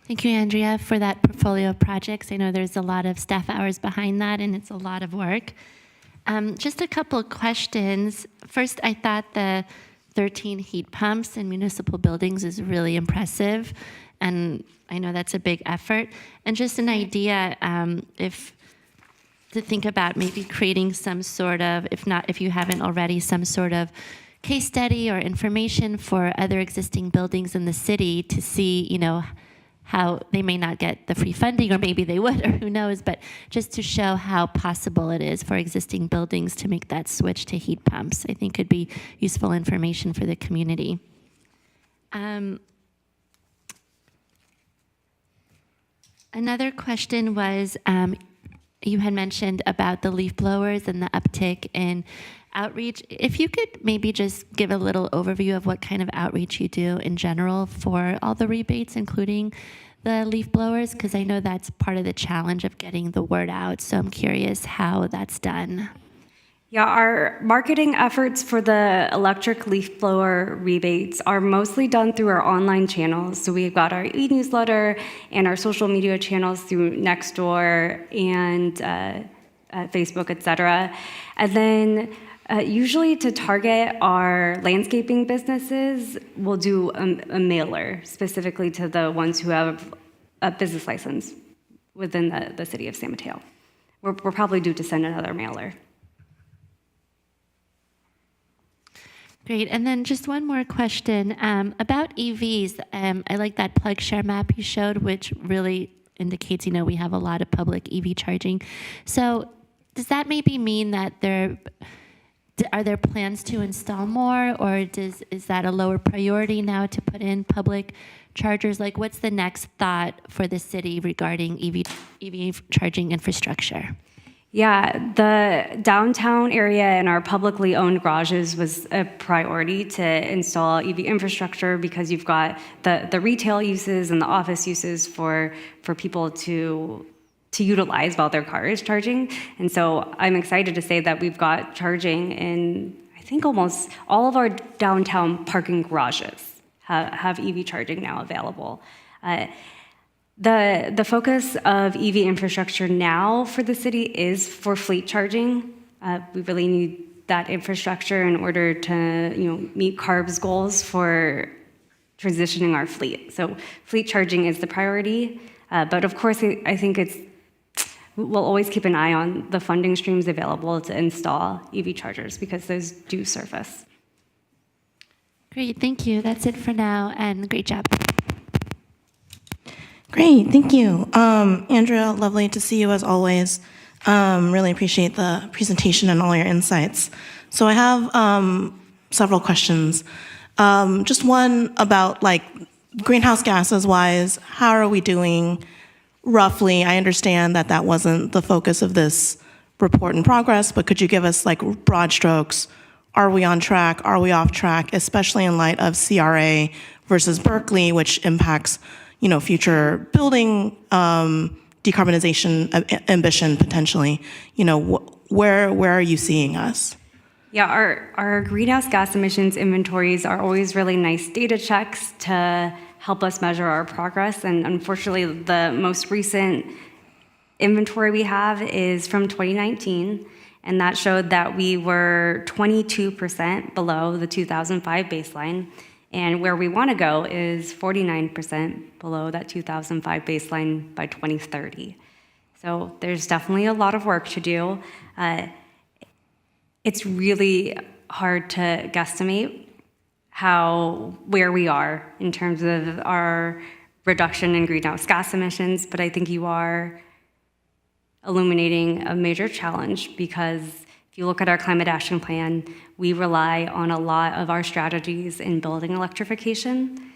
Thank you, Andrea, for that portfolio of projects. I know there's a lot of staff hours behind that, and it's a lot of work. Just a couple of questions. First, I thought the 13 heat pumps in municipal buildings is really impressive, and I know that's a big effort. And just an idea, to think about maybe creating some sort of, if you haven't already, some sort of case study or information for other existing buildings in the city to see, how they may not get the free funding, or maybe they would, or who knows, but just to show how possible it is for existing buildings to make that switch to heat pumps. I think could be useful information for the community. Another question was, you had mentioned about the leaf blowers and the uptick in outreach. If you could maybe just give a little overview of what kind of outreach you do in general for all the rebates, including the leaf blowers, because I know that's part of the challenge of getting the word out. So I'm curious how that's done. Yeah, our marketing efforts for the electric leaf blower rebates are mostly done through our online channels. So we've got our e-newsletter and our social media channels through Nextdoor and Facebook, et cetera. And then usually to target our landscaping businesses, we'll do a mailer specifically to the ones who have a business license within the city of San Mateo. We're probably due to send another mailer. Great. And then just one more question about EVs. I like that plug share map you showed, which really indicates, we have a lot of public EV charging. So does that maybe mean that are there plans to install more, or is that a lower priority now to put in public chargers? Like, what's the next thought for the city regarding EV charging infrastructure? Yeah, the downtown area and our publicly owned garages was a priority to install EV infrastructure because you've got the retail uses and the office uses for people to utilize while their car is charging. And so I'm excited to say that we've got charging in, I think, almost all of our downtown parking garages have EV charging now available. The focus of EV infrastructure now for the city is for fleet charging. We really need that infrastructure in order to meet CARB's goals for transitioning our fleet. So fleet charging is the priority, but of course I think we'll always keep an eye on the funding streams available to install EV chargers because those do surface. Great, thank you. That's it for now, and great job. Great, thank you. Andrea, lovely to see you as always. Really appreciate the presentation and all your insights. So I have several questions. Just one about greenhouse gases wise, how are we doing roughly? I understand that wasn't the focus of this report in progress, but could you give us broad strokes? Are we on track? Are we off track? Especially in light of CRA versus Berkeley, which impacts future building decarbonization ambition potentially. Where are you seeing us? Yeah, our greenhouse gas emissions inventories are always really nice data checks to help us measure our progress. And unfortunately, the most recent inventory we have is from 2019, and that showed that we were 22% below the 2005 baseline. And where we want to go is 49% below that 2005 baseline by 2030. So there's definitely a lot of work to do. It's really hard to guesstimate where we are in terms of our reduction in greenhouse gas emissions, but I think you are illuminating a major challenge because if you look at our climate action plan, we rely on a lot of our strategies in building electrification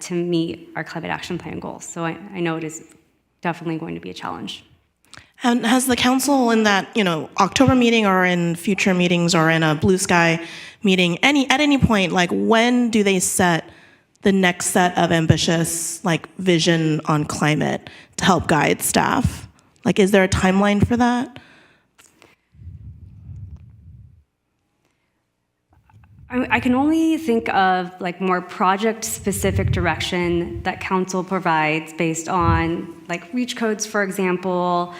to meet our climate action plan goals. So I know it is definitely going to be a challenge. And has the council in that October meeting or in future meetings or in a blue sky meeting at any point, when do they set the next set of ambitious like vision on climate to help guide staff? Like, is there a timeline for that? I can only think of like more project-specific direction that council provides based on like REACH codes, for example,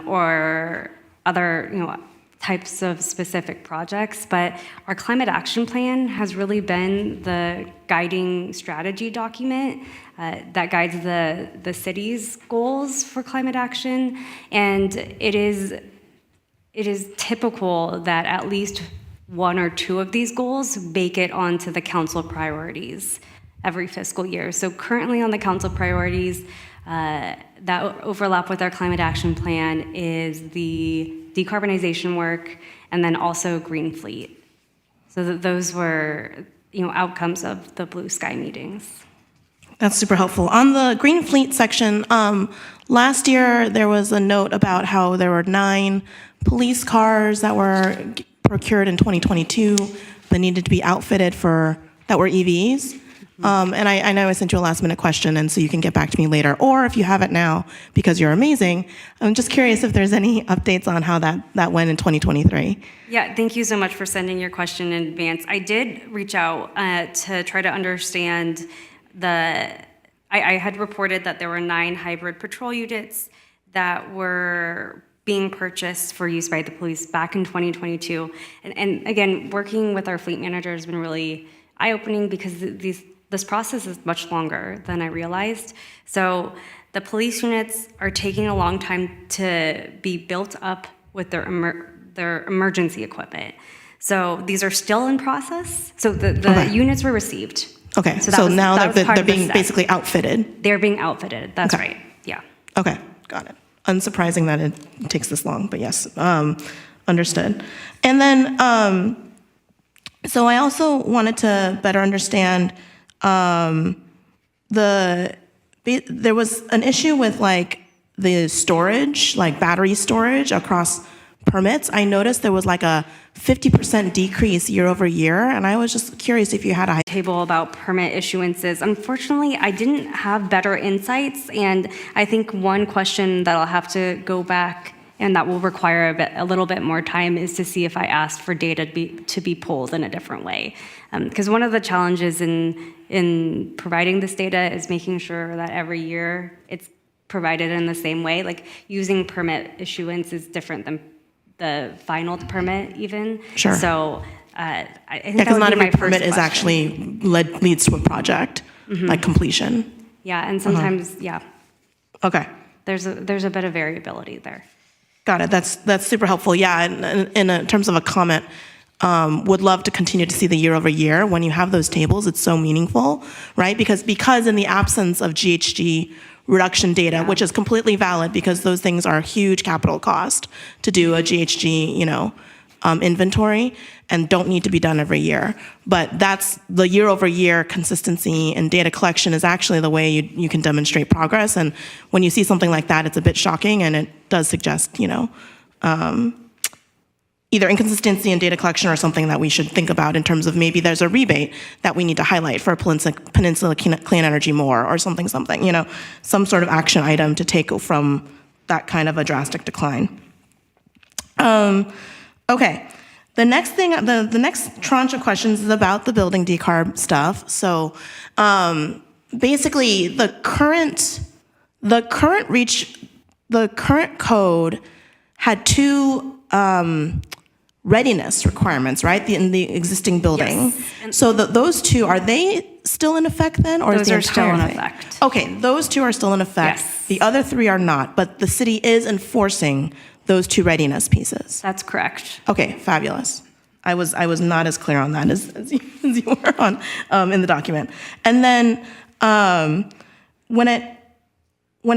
or other types of specific projects. But our climate action plan has really been the guiding strategy document that guides the city's goals for climate action, and it is typical that at least one or two of these goals make it onto the council priorities every fiscal year. So currently on the council priorities that overlap with our climate action plan is the decarbonization work and then also green fleet. So that those were outcomes of the Blue Sky meetings. That's super helpful. On the green fleet section, last year there was a note about how there were 9 police cars that were procured in 2022 that needed to be outfitted that were EVs. And I know I sent you a last minute question, and so you can get back to me later. Or if you have it now, because you're amazing, I'm just curious if there's any updates on how that went in 2023. Yeah, thank you so much for sending your question in advance. I did reach out to try to understand I had reported that there were 9 hybrid patrol units that were being purchased for use by the police back in 2022. And again, working with our fleet manager has been really eye-opening because this process is much longer than I realized. So the police units are taking a long time to be built up with their emergency equipment. So these are still in process. So the units were received. Okay, so now they're being basically outfitted. They're being outfitted, that's Okay. right, yeah. Okay, got it. Unsurprising that it takes this long, but yes, understood. And then, so I also wanted to better understand there was an issue with like the storage, like battery storage across permits. I noticed there was like a 50% decrease year over year, and I was just curious if you had a table about permit issuances. Unfortunately, I didn't have better insights, and I think one question that I'll have to go back and that will require a little bit more time is to see if I asked for data to be pulled in a different way. Because one of the challenges in providing this data is making sure that every year it's provided in the same way. Like using permit issuance is different than the final permit even. Sure. So I think because not every my first permit is question. actually leads to a project, like completion. Yeah, and sometimes, yeah, Okay, there's a bit of variability there. got it. That's super helpful. Yeah, and in terms of a comment, would love to continue to see the year over year. When you have those tables, it's so meaningful, right? Because in the absence of GHG reduction data, which is completely valid because those things are a huge capital cost to do a GHG, inventory and don't need to be done every year. But that's the year over year consistency and data collection is actually the way you can demonstrate progress. And when you see something like that, it's a bit shocking and it does suggest, either inconsistency in data collection or something that we should think about in terms of maybe there's a rebate that we need to highlight for Peninsula Clean Energy more or something, some sort of action item to take from that kind of a drastic decline. Okay, the next thing, the next tranche of questions is about the building decarb stuff. So basically the current code had 2 readiness requirements, right? In the existing building. Yes. So those 2, are they still in effect then, or is Those the are still entire in thing? effect. Okay, those 2 are still in effect. Yes. The other 3 are not, but the city is enforcing those 2 readiness pieces. That's correct. Okay, fabulous. I was not as clear on that as you were on in the document. And then when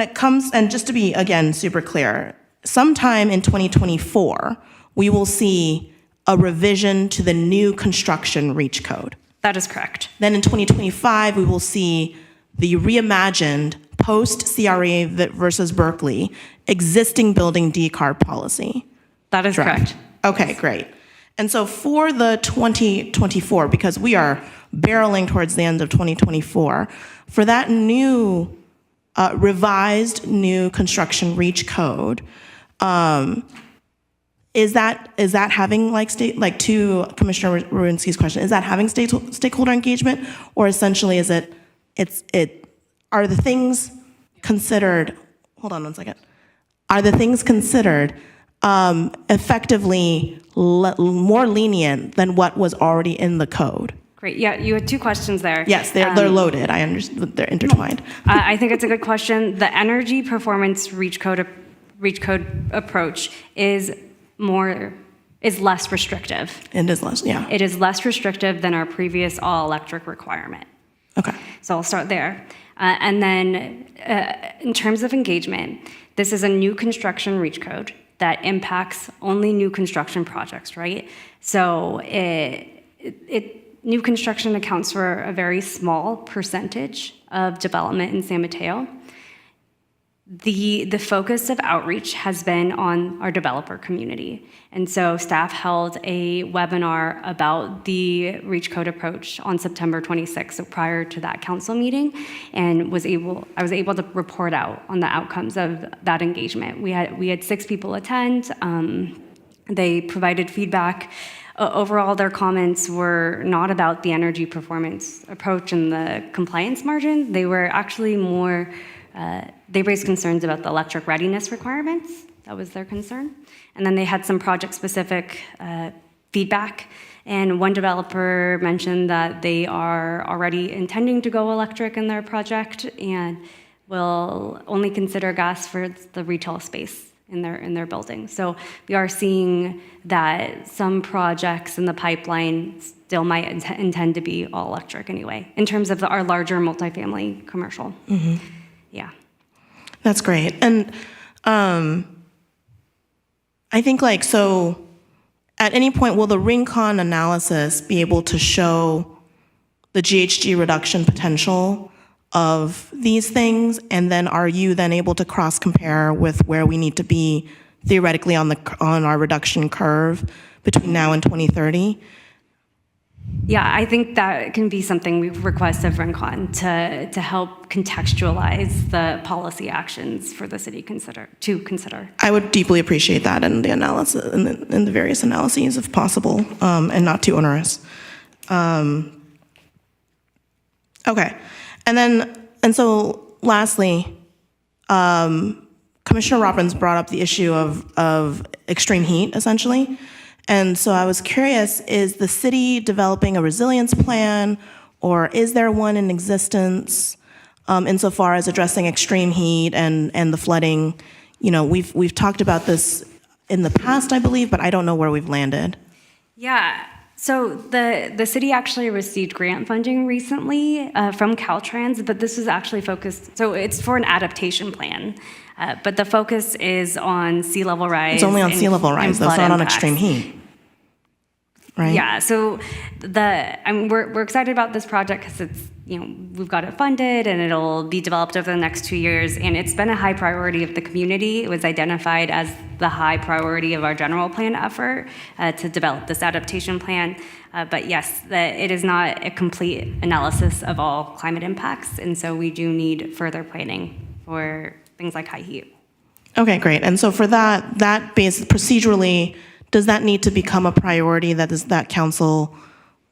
it comes, and just to be again super clear, sometime in 2024 we will see a revision to the new construction REACH code. That is correct. Then in 2025 we will see the reimagined post-CRA versus Berkeley existing building decarb policy. That is correct. Okay, great. And so for the 2024, because we are barreling towards the end of 2024, for that new revised new construction reach code, is that having to Commissioner Ruinski's question, is that having stakeholder engagement, or essentially is are the things considered? Hold on one second. Are the things considered effectively more lenient than what was already in the code? Great. Yeah, you had two questions there. Yes, they're loaded. I understand they're intertwined. I think it's a good question. The energy performance reach code approach is less restrictive. It is less, yeah. It is less restrictive than our previous all-electric requirement. Okay. So I'll start there. And then in terms of engagement, this is a new construction reach code that impacts only new construction projects, right? So new construction accounts for a very small percentage of development in San Mateo. The focus of outreach has been on our developer community. And so staff held a webinar about the reach code approach on September 26th, so prior to that council meeting, and I was able to report out on the outcomes of that engagement. We had 6 people attend. They provided feedback. Overall, their comments were not about the energy performance approach and the compliance margin. They were actually more they raised concerns about the electric readiness requirements. That was their concern. And then they had some project-specific feedback. And one developer mentioned that they are already intending to go electric in their project and will only consider gas for the retail space in their building. So we are seeing that some projects in the pipeline still might intend to be all electric anyway, in terms of our larger multifamily commercial. Mm-hmm. Yeah. That's great. And I think so at any point, will the Rincon analysis be able to show the GHG reduction potential of these things? And then are you then able to cross compare with where we need to be theoretically on our reduction curve between now and 2030? Yeah, I think that can be something we request of Rincon to help contextualize the policy actions for the city to consider. I would deeply appreciate that in the analysis, in the various analyses, if possible, and not too onerous. Okay, and so lastly, Commissioner Robbins brought up the issue of extreme heat, essentially. And so I was curious, is the city developing a resilience plan, or is there one in existence insofar as addressing extreme heat and the flooding? You know, we've talked about this in the past, I believe, but I don't know where we've landed. Yeah, so the city actually received grant funding recently from Caltrans, but this is actually focused, so it's for an adaptation plan. But the focus is on sea level rise. It's only on sea level rise, though. It's not on extreme heat, right? Yeah. So we're excited about this project because it's we've got it funded and it'll be developed over the next 2 years, and it's been a high priority of the community. It was identified as the high priority of our general plan effort to develop this adaptation plan. But yes, it is not a complete analysis of all climate impacts, and so we do need further planning for things like high heat. Okay, great. And so for that base procedurally, does that need to become a priority that council,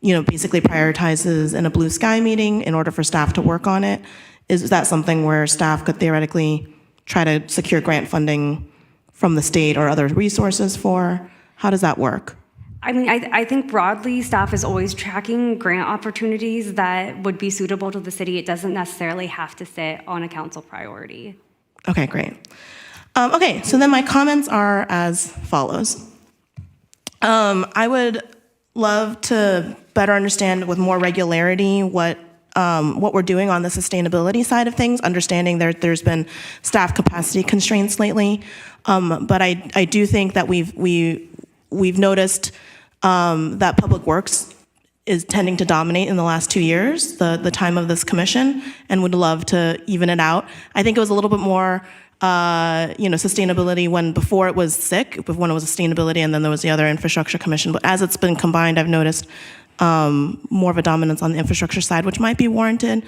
basically prioritizes in a blue sky meeting in order for staff to work on it? Is that something where staff could theoretically try to secure grant funding from the state or other resources for? How does that work? I mean, I think broadly, staff is always tracking grant opportunities that would be suitable to the city. It doesn't necessarily have to sit on a council priority. Okay, great. Okay, so then my comments are as follows. I would love to better understand with more regularity what we're doing on the sustainability side of things, understanding there's been staff capacity constraints lately. But I do think that we've noticed that Public Works is tending to dominate in the last 2 years, the time of this commission, and would love to even it out. I think it was a little bit more sustainability when before it was SIC, when it was sustainability, and then there was the other infrastructure commission. But as it's been combined, I've noticed more of a dominance on the infrastructure side, which might be warranted.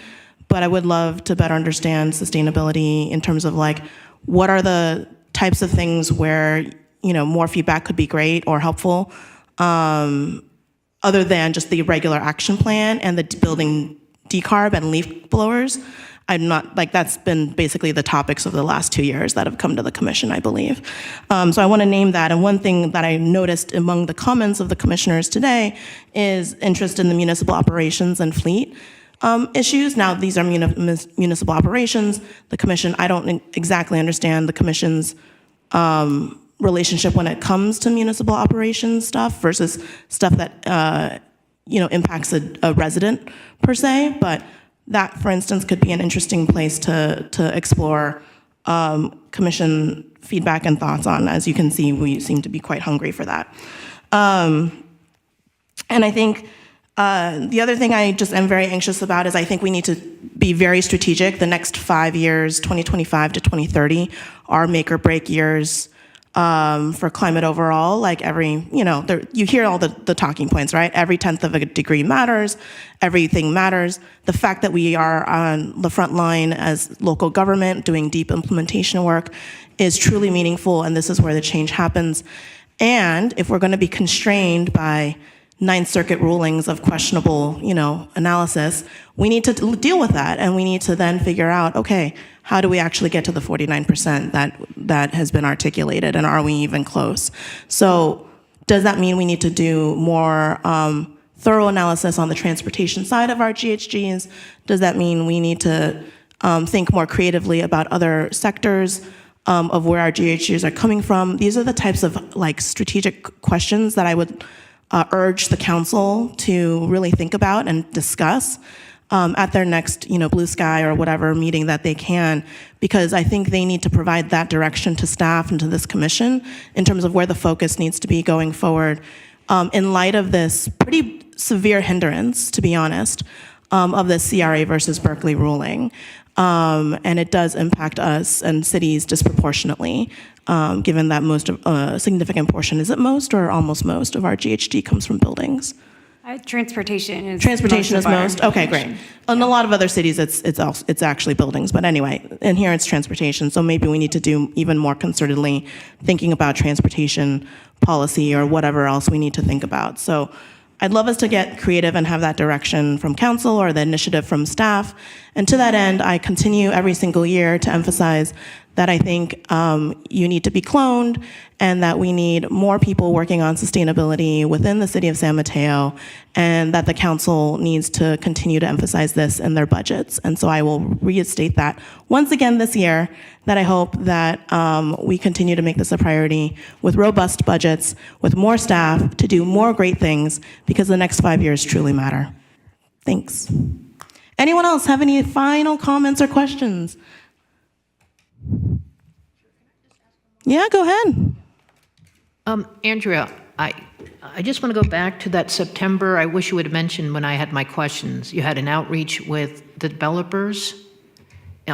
But I would love to better understand sustainability in terms of like, what are the types of things where, more feedback could be great or helpful, other than just the regular action plan and the building decarb and leaf blowers. I'm not, that's been basically the topics of the last 2 years that have come to the commission, I believe. So I want to name that. And one thing that I noticed among the comments of the commissioners today is interest in the municipal operations and fleet issues. Now, these are municipal operations. The commission, I don't exactly understand the commission's relationship when it comes to municipal operations stuff versus stuff that, impacts a resident per se. But that, for instance, could be an interesting place to explore commission feedback and thoughts on. As you can see, we seem to be quite hungry for that. And I think the other thing I just am very anxious about is I think we need to be very strategic. The next 5 years, 2025 to 2030, are make or break years for climate overall. Like you hear all the talking points, right? Every 10th of a degree matters. Everything matters. The fact that we are on the front line as local government doing deep implementation work is truly meaningful, and this is where the change happens. And if we're going to be constrained by Ninth Circuit rulings of questionable, analysis, we need to deal with that, and we need to then figure out, okay, how do we actually get to the 49% that has been articulated, and are we even close? So does that mean we need to do more thorough analysis on the transportation side of our GHGs? Does that mean we need to think more creatively about other sectors of where our GHGs are coming from? These are the types of strategic questions that I would urge the council to really think about and discuss at their next, blue sky or whatever meeting that they can, because I think they need to provide that direction to staff and to this commission in terms of where the focus needs to be going forward in light of this pretty severe hindrance, to be honest, of the CRA versus Berkeley ruling. And it does impact us and cities disproportionately, given that most of a significant portion, is it most or almost most of our GHG comes from buildings? Transportation is most. Okay, great. In a lot of other cities, it's actually buildings. But anyway, and here it's transportation. So maybe we need to do even more concertedly thinking about transportation policy or whatever else we need to think about. So I'd love us to get creative and have that direction from council or the initiative from staff. And to that end, I continue every single year to emphasize that I think you need to be cloned and that we need more people working on sustainability within the city of San Mateo, and that the council needs to continue to emphasize this in their budgets. And so I will reinstate that once again this year, that I hope that we continue to make this a priority with robust budgets, with more staff to do more great things, because the next 5 years truly matter. Thanks. Anyone else have any final comments or questions? Yeah, go ahead. Andrea, I just want to go back to that September. I wish you would have mentioned when I had my questions. You had an outreach with the developers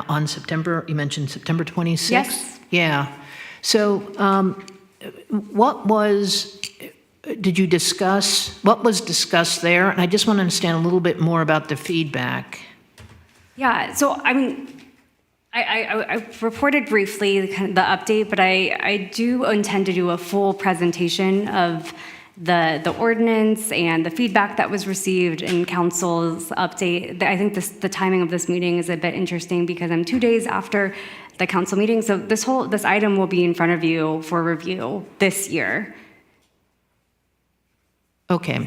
on September, you mentioned September 26th? Yes. Yeah. So what was discussed there? And I just want to understand a little bit more about the feedback. Yeah, so I reported briefly the update, but I do intend to do a full presentation of the ordinance and the feedback that was received in council's update. I think the timing of this meeting is a bit interesting because I'm 2 days after the council meeting, so this item will be in front of you for review this year. Okay.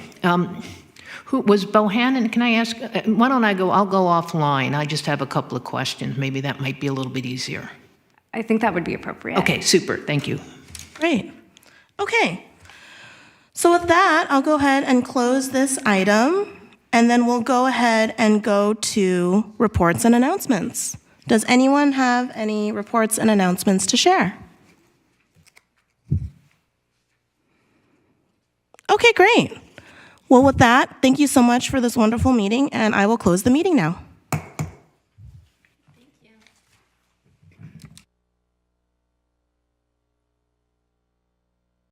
Who was Bohannon? Can I ask? Why don't I'll go offline. I just have a couple of questions. Maybe that might be a little bit easier. I think that would be appropriate. Okay, super. Thank you. Great. Okay. So with that, I'll go ahead and close this item, and then we'll go ahead and go to reports and announcements. Does anyone have any reports and announcements to share? Okay, great. Well, with that, thank you so much for this wonderful meeting, and I will close the meeting now.